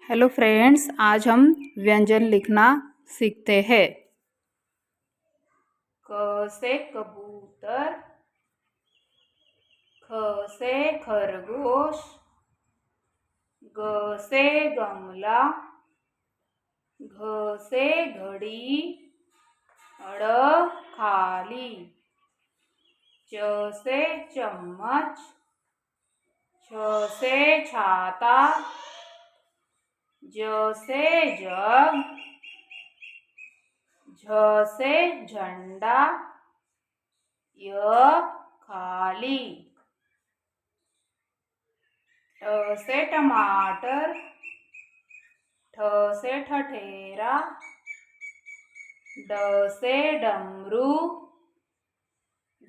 Hello friends, आज हम व्यंजन लिखना सीखते हैं। क से कबूतर, ख से खरगोश, ग से गमला, घ से घड़ी, ड़ खाली, च से चम्मच, छ से छाता, ज से जग, झ से झंडा, य खाली, ट से टमाटर, ठ से ठठेरा, ड से डमरू,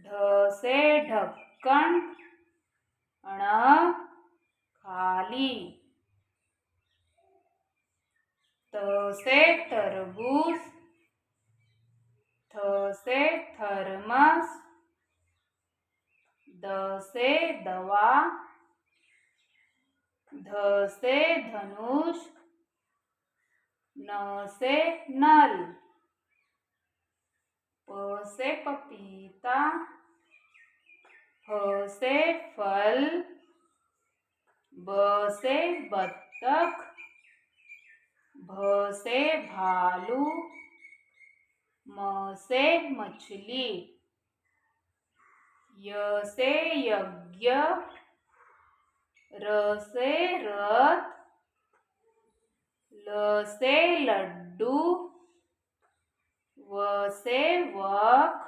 ढ से ढक्कन, ण खाली, त से तरबूज, थ से थर्मस, द से दवा, ध से धनुष, न से नल, प से पपीता, फ से फल, ब से बत्तख, भ से भालू, म से मछली, य से यज्ञ, र से रथ, ल से लड्डू, व से वक,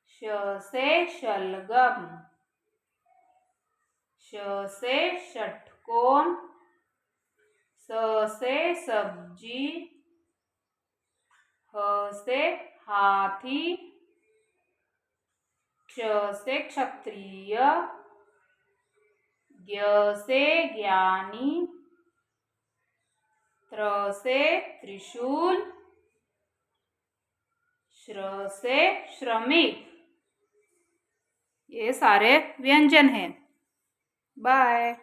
श से शलगम, श से षटकोण, स से सब्जी, ह से हाथी, क्ष से क्षत्रिय, ज्ञ से ज्ञानी, त्र से त्रिशूल, श्र से श्रमिक। ये सारे व्यंजन हैं। बाय।